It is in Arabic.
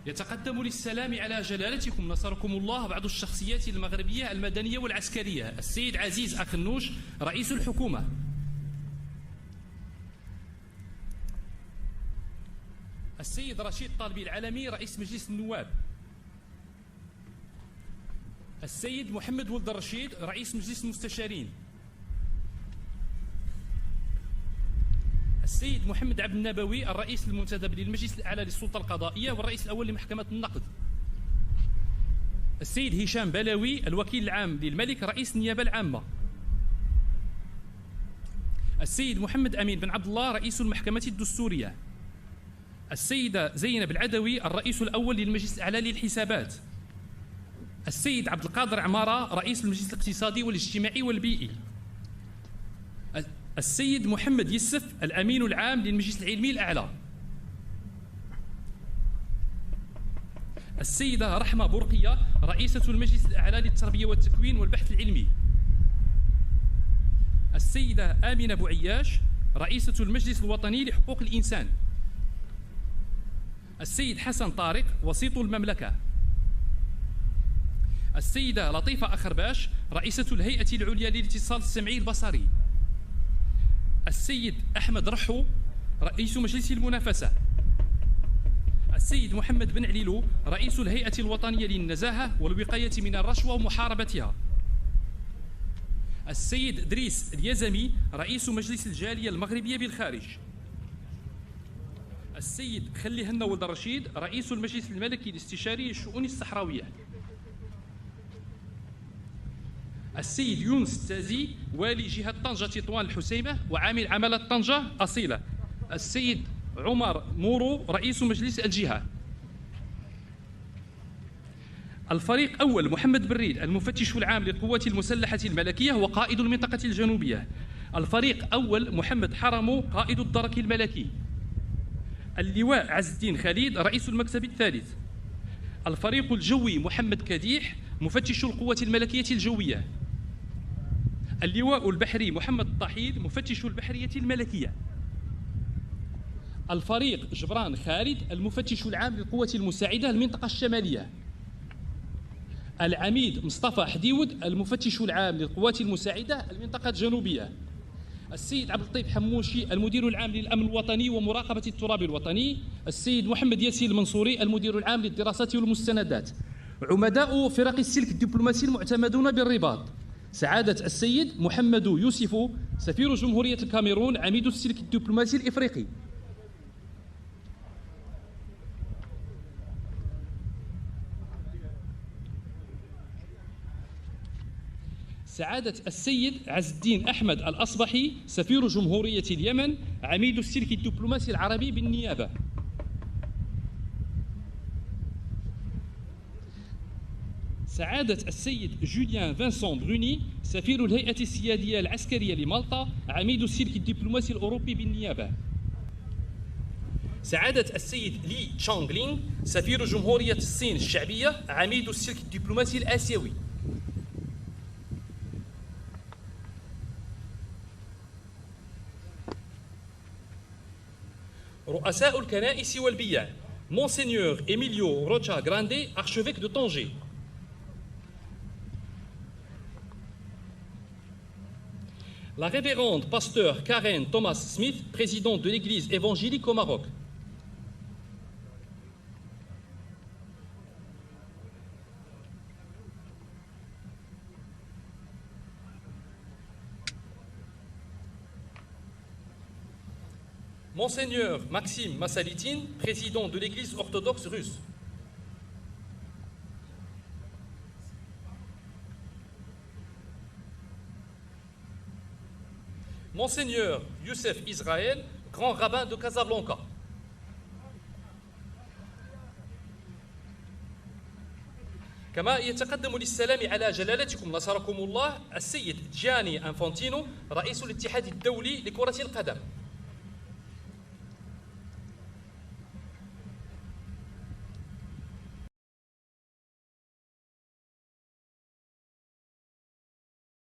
يتقدم للسلام على جلالتكم نصركم الله بعض الشخصيات المغربية المدنية والعسكرية: السيد عزيز أخنوش رئيس الحكومة، السيد رشيد طالبي العالمي رئيس مجلس النواب، السيد محمد ولد الرشيد رئيس مجلس المستشارين، السيد محمد عبد النبوي الرئيس المنتدب للمجلس الأعلى للسلطة القضائية والرئيس الأول لمحكمة النقد، السيد هشام بلاوي الوكيل العام للملك رئيس النيابة العامة، السيد محمد أمين بن عبد الله رئيس المحكمة الدستورية، السيدة زينب العدوي الرئيس الأول للمجلس الأعلى للحسابات، السيد عبد القادر عمارة رئيس المجلس الاقتصادي والاجتماعي والبيئي، السيد محمد يسف الأمين العام للمجلس العلمي الأعلى، السيدة رحمة برقية رئيسة المجلس الأعلى للتربية والتكوين والبحث العلمي، السيدة آمنة بوعياش رئيسة المجلس الوطني لحقوق الإنسان، السيد حسن طارق وسيط المملكة، السيدة لطيفة أخرباش رئيسة الهيئة العليا للاتصال السمعي البصري، السيد أحمد رحو رئيس مجلس المنافسة، السيد محمد بن عليلو رئيس الهيئة الوطنية للنزاهة والوقاية من الرشوة ومحاربتها، السيد إدريس اليزمي رئيس مجلس الجالية المغربية بالخارج، السيد خلي هنا ولد الرشيد رئيس المجلس الملكي الاستشاري للشؤون الصحراوية، السيد يونس التازي والي جهة طنجة تطوان الحسيمة وعامل عمالة طنجة أصيلة، السيد عمر مورو رئيس مجلس الجهة، الفريق أول محمد بريد المفتش العام للقوات المسلحة الملكية وقائد المنطقة الجنوبية، الفريق أول محمد حرمو قائد الدرك الملكي، اللواء عز الدين خليد رئيس المكتب الثالث، الفريق الجوي محمد كديح مفتش القوات الملكية الجوية، اللواء البحري محمد الطحيل مفتش البحرية الملكية، الفريق جبران خالد المفتش العام للقوة المساعدة المنطقة الشمالية، العميد مصطفى حديود المفتش العام للقوات المساعدة المنطقة الجنوبية، السيد عبد اللطيف حموشي المدير العام للأمن الوطني ومراقبة التراب الوطني، السيد محمد ياسين المنصوري المدير العام للدراسات والمستندات. عمداء فرق السلك الدبلوماسي المعتمدون بالرباط: سعادة السيد محمد يوسف سفير جمهورية الكاميرون عميد السلك الدبلوماسي الإفريقي، سعادة السيد عز الدين أحمد الأصبحي سفير جمهورية اليمن عميد السلك الدبلوماسي العربي بالنيابة، سعادة السيد جوليان فانسون بروني سفير الهيئة السيادية العسكرية لمالطا عميد السلك الدبلوماسي الأوروبي بالنيابة، سعادة السيد لي تشونغلينغ سفير جمهورية الصين الشعبية عميد السلك الدبلوماسي الآسيوي، رؤساء الكنائس والبيع: مونسينيور إميليو روتشا غراندي archevêque de Tanger، la révérende pasteur Karen Thomas Smith, présidente de l'église évangélique au Maroc, Monseigneur Maxime Massalitine, président de l'Église orthodoxe russe, Monseigneur Youssef Israël, grand rabbin de Casablanca, كما يتقدم للسلام على جلالتكم نصركم الله السيد جاني أنفانتينو رئيس الاتحاد الدولي لكرة القدم.